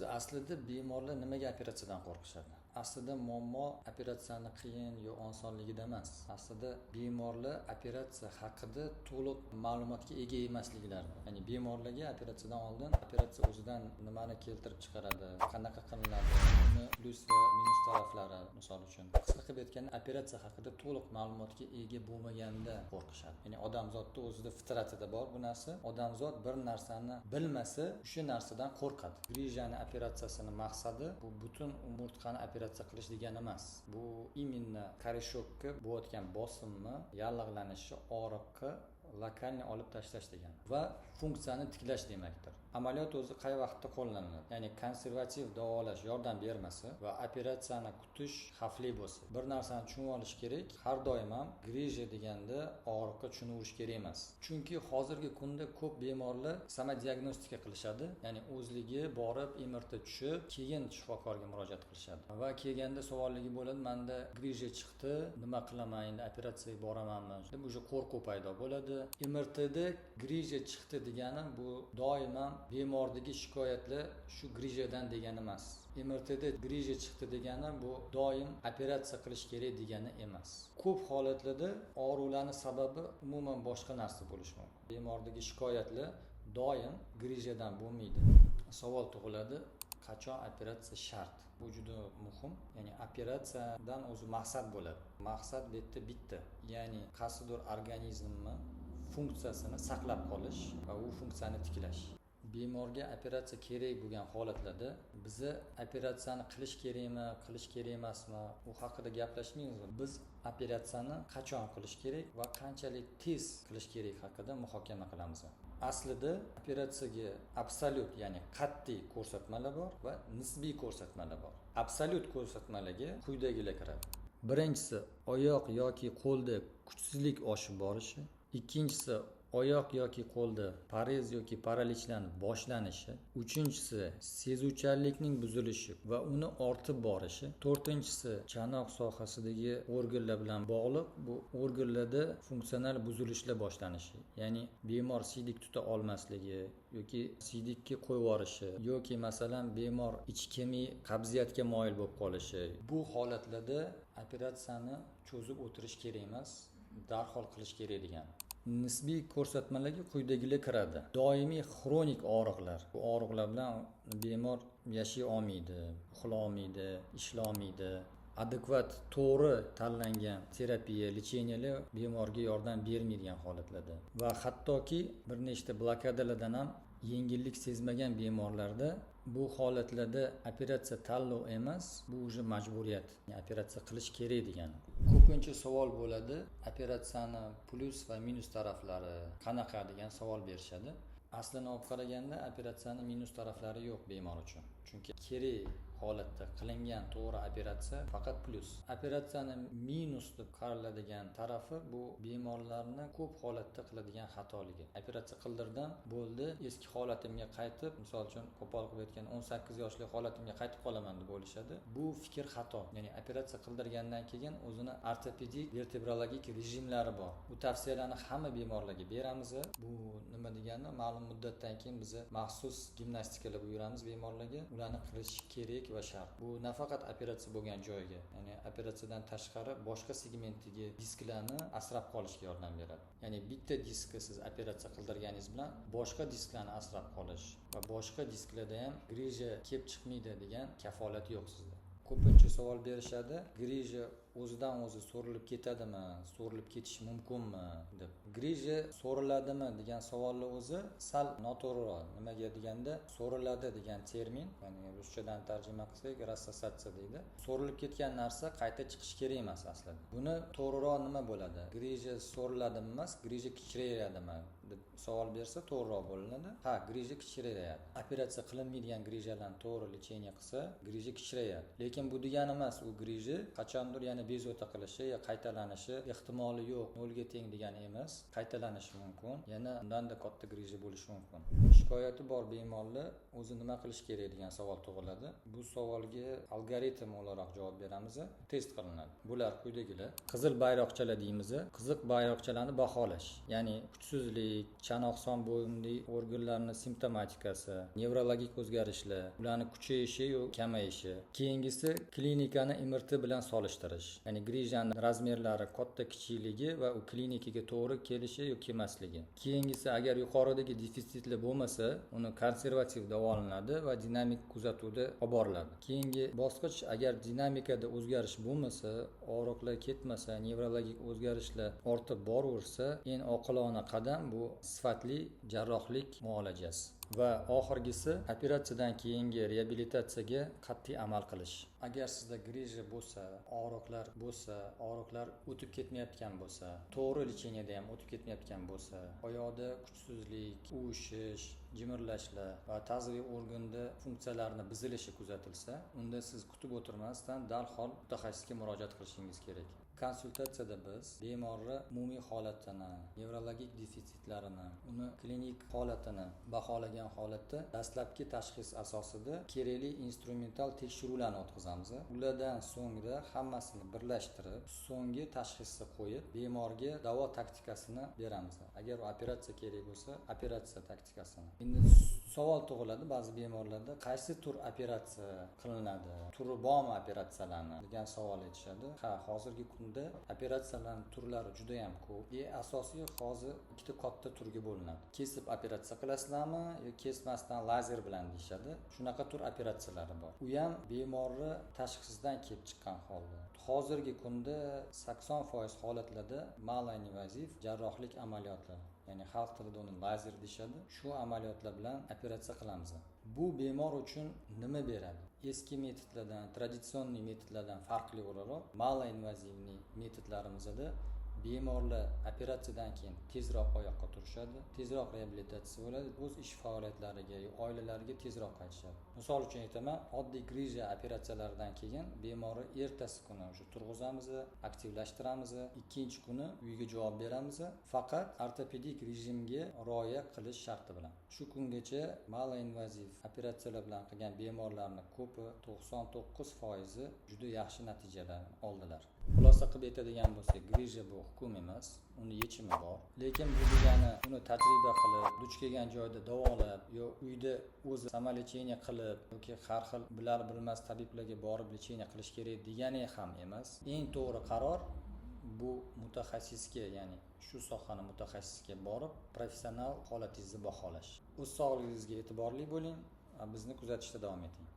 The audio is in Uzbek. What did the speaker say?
o'zi aslida bemorlar nimaga operatsiyadan qo'rqishadi? Aslida muammo operatsiyani qiyin yo osonligida emas. Aslida bemorlar operatsiya haqida to'liq ma'lumotga ega emasliklari. Ya'ni bemorlarga operatsiyadan oldin operatsiya o'zidan nimani keltirib chiqaradi, qanaqa qilinadi, uni plyus va minus taraflari, misol uchun. Qisqa qilib aytganda, operatsiya haqida to'liq ma'lumotga ega bo'lmaganda qo'rqishadi. Ya'ni odamzodda o'zida fitratida bor bu narsa. Odamzod bir narsani bilmasa, o'sha narsadan qo'rqadi. Grijani operatsiyasini maqsadi bu butun umurtqani operatsiya qilish degani emas. Bu именно koreshokka bo'layotgan bosimni, yallig'lanishi, og'riqni lokalni olib tashlash degani va funksiyani tiklash demakdir. Amaliyot o'zi qay vaqtda qo'llaniladi? Ya'ni konservativ davolash yordam bermasa va operatsiyani kutish xavfli bo'lsa, bir narsani tushunib olish kerak. Har doim ham grija deganda og'riqqa tushunaverish kerak emas. Chunki hozirgi kunda ko'p bemorlar samodiagnostika qilishadi. Ya'ni o'zligi borib MRT tushib, keyin shifokorga murojaat qilishadi. Va kelganda savolligi bo'ladi, menda grija chiqdi, nima qilaman, endi operatsiyaga boramanmi? deb o'sha qo'rquv paydo bo'ladi. MRTda grija chiqdi degani bu doimo bemordagi shikoyatlar shu grijadan degani emas. MRTda grija chiqdi degani bu doim operatsiya qilish kerak degani emas. Ko'p holatlarda og'riqlarning sababi umuman boshqa narsa bo'lishi mumkin. Bemordagi shikoyatlar doim grijadan bo'lmaydi. Savol tug'iladi, qachon operatsiya shart? Bu juda muhim. Ya'ni operatsiyadan o'zi maqsad bo'ladi. Maqsad bitta. Ya'ni qaysidir organizmni funksiyasini saqlab qolish va u funksiyani tiklash. Bemorga operatsiya kerak bo'lgan holatlarda bizni operatsiyani qilish kerakmi, qilish kerak emasmi, u haqida gaplashmaymiz. Biz operatsiyani qachon qilish kerak va qanchalik tez qilish kerak haqida muhokama qilamiz. Aslida operatsiyaga absolyut, ya'ni qat'iy ko'rsatmalar bor va nisbiy ko'rsatmalar bor. Absolyut ko'rsatmalarga quyidagilar kiradi. Birinchisi, oyoq yoki qo'lda kuchsizlik oshib borishi. Ikkinchisi, oyoq yoki qo'lda parez yoki paralichlanib boshlanishi. Uchinchisi, sezuvchanlikning buzilishi va uni ortib borishi. To'rtinchisi, chanoq sohasidagi organlar bilan bog'liq bu organlarda funksional buzilishlar boshlanishi. Ya'ni bemor siydik tuta olmasligi yoki siydikka qo'yib yuborishi yoki masalan bemor ichkemiy qabziyatga moyil bo'lib qolishi. Bu holatlarda operatsiyani cho'zib o'tirish kerak emas, darhol qilish kerak degan. Nisbiy ko'rsatmalarga quyidagilar kiradi. Doimiy xronik og'riqlar. Bu og'riqlar bilan bemor yashay olmaydi, uxlay olmaydi, ishlay olmaydi. Adekvat to'g'ri tanlangan terapiya, lecheniyalar bemorga yordam bermaydigan holatlarda va hattoki bir nechta blokadalardan ham yengillik sezmagan bemorlarda bu holatlarda operatsiya tanlov emas, bu o'zi majburiyat. Operatsiya qilish kerak degani. Ko'pincha savol bo'ladi, operatsiyani plyus va minus taraflari qanaqa degan savol berishadi. Aslini olib qaraganda operatsiyani minus taraflari yo'q bemor uchun. Chunki kerak holatda qilingan to'g'ri operatsiya faqat plyus. Operatsiyani minus deb qaraladigan tarafi bu bemorlarni ko'p holatda qiladigan xatoligi. Operatsiya qildirdim, bo'ldi, eski holatimga qaytib, misol uchun qo'pol qilib aytgan 18 yoshli holatimga qaytib qolaman deb o'ylashadi. Bu fikr xato. Ya'ni operatsiya qildirgandan keyin o'zini ortopedik, vertebrologik rejimlari bor. Bu tavsiyalarni hamma bemorlarga beramiz. Bu nima degani? Ma'lum muddatdan keyin biz maxsus gimnastikalar buyuramiz bemorlarga. Ularni qilish kerak va shart. Bu nafaqat operatsiya bo'lgan joyga, ya'ni operatsiyadan tashqari boshqa segmentdagi disklarni asrab qolishga yordam beradi. Ya'ni bitta diskka siz operatsiya qildirganingiz bilan boshqa disklarni asrab qolish va boshqa disklarda ham grija kelib chiqmaydi degan kafolat yo'q sizda. Ko'pincha savol berishadi, grija o'zidan o'zi so'rilib ketadimi, so'rilib ketishi mumkinmi deb. Grija so'riladimi degan savolni o'zi sal noto'g'ri. Nimaga deganda, so'riladi degan termin, ya'ni ruschadan tarjima qilsak rassasiatsiya deydi. So'rilib ketgan narsa qayta chiqish kerak emas aslida. Buni to'g'riroq nima bo'ladi? Grija so'riladimi emas, grija kichrayadimi deb savol bersa to'g'riroq bo'linadi. Ha, grija kichrayadi. Operatsiya qilinmaydigan grijalarni to'g'ri lecheniya qilsa, grija kichrayadi. Lekin bu degani emas, u grija qachondir yana bezovta qilishi ya qaytalanishi ehtimoli yo'q, nolga teng degani emas. Qaytalanishi mumkin, yana undan-da katta grija bo'lishi mumkin. Shikoyati bor bemorlar o'zi nima qilish kerak degan savol tug'iladi. Bu savolga algoritm o'laroq javob beramiz. Test qilinadi. Bular quyidagilar. Qizil bayroqchalar deymiz. Qizil bayroqchalarni baholash, ya'ni kuchsizlik, kuchsizlik, chanoqson bo'yinli organlarni simptomatikasi, nevrologik o'zgarishlar, ularni kuchayishi yo kamayishi. Keyingisi klinikani MRT bilan solishtirish. Ya'ni grijani razmerlari katta kichikligi va u klinikaga to'g'ri kelishi yoki kelmasligi. Keyingisi agar yuqoridagi defitsitlar bo'lmasa, uni konservativ davolanadi va dinamik kuzatuvda olib boriladi. Keyingi bosqich agar dinamikada o'zgarish bo'lmasa, og'riqlar ketmasa, nevrologik o'zgarishlar ortib boraversa, eng oqilona qadam bu sifatli jarrohlik muolajasi. Va oxirgisi operatsiyadan keyingi reabilitatsiyaga qat'iy amal qilish. Agar sizda grija bo'lsa, og'riqlar o'tib ketmayotgan bo'lsa, to'g'ri lecheniyada ham o'tib ketmayotgan bo'lsa, oyoqda kuchsizlik, uvishish, jimirlashlar va ta'ziya organida funksiyalarini buzilishi kuzatilsa, unda siz kutib o'tirmasdan darhol mutaxassisga murojaat qilishingiz kerak. Konsultatsiyada biz bemorni umumiy holatini, nevrologik defitsitlarini, uni klinik holatini baholagan holatda dastlabki tashxis asosida kerakli instrumental tekshiruvlarni o'tkazamiz. Ulardan so'ngra hammasini birlashtirib, so'nggi tashxisni qo'yib, bemorga davo taktikasini beramiz. Agar operatsiya kerak bo'lsa, operatsiya taktikasini. Endi savol tug'iladi ba'zi bemorlarda, qaysi tur operatsiya qilinadi? Turi bormi operatsiyalarni degan savol aytishadi. Ha, hozirgi kunda operatsiyalarning turlari juda ham ko'p. Asosiy hozir ikkita katta turga bo'linadi. Kesib operatsiya qilasizlarmi yoki kesmasdan lazer bilan deyishadi. Shunaqa tur operatsiyalari bor. U ham bemorni tashxisidan kelib chiqqan holda. Hozirgi kunda 80% holatlarda malinvaziv jarrohlik amaliyoti, ya'ni xalq tilida uni lazer deyishadi. Shu amaliyotlar bilan operatsiya qilamiz. Bu bemor uchun nima beradi? Eski metodlardan, traditsion metodlardan farqli o'laroq, malinvazivniy metodlarimizda bemorlar operatsiyadan keyin tezroq oyoqqa turishadi, tezroq reabilitatsiya bo'ladi, o'z ish faoliyatlariga, oilalariga tezroq qaytishadi. Misol uchun aytaman, oddiy grija operatsiyalaridan keyin bemorni ertasi kuni o'sha turg'izamiz, aktivlashtiramiz, ikkinchi kuni uyiga javob beramiz, faqat ortopedik rejimga rioya qilish sharti bilan. Shu kungacha malinvaziv operatsiyalar bilan qilgan bemorlarning ko'pi 99% juda yaxshi natijalar oldilar. Xulosa qilib aytadigan bo'lsak, grija bu hukm emas, uni yechimi bor. Lekin bu degani uni tajriba qilib, duch kelgan joyda davolab yo uyda o'zi samolecheniya qilib yoki har xil bilar bilmas tabiblarga borib lecheniya qilish kerak degani ham emas. Eng to'g'ri qaror bu mutaxassisga, ya'ni shu sohani mutaxassisga borib, professional holatingizni baholash. O'z sog'lig'ingizga e'tiborli bo'ling, bizni kuzatishda davom eting.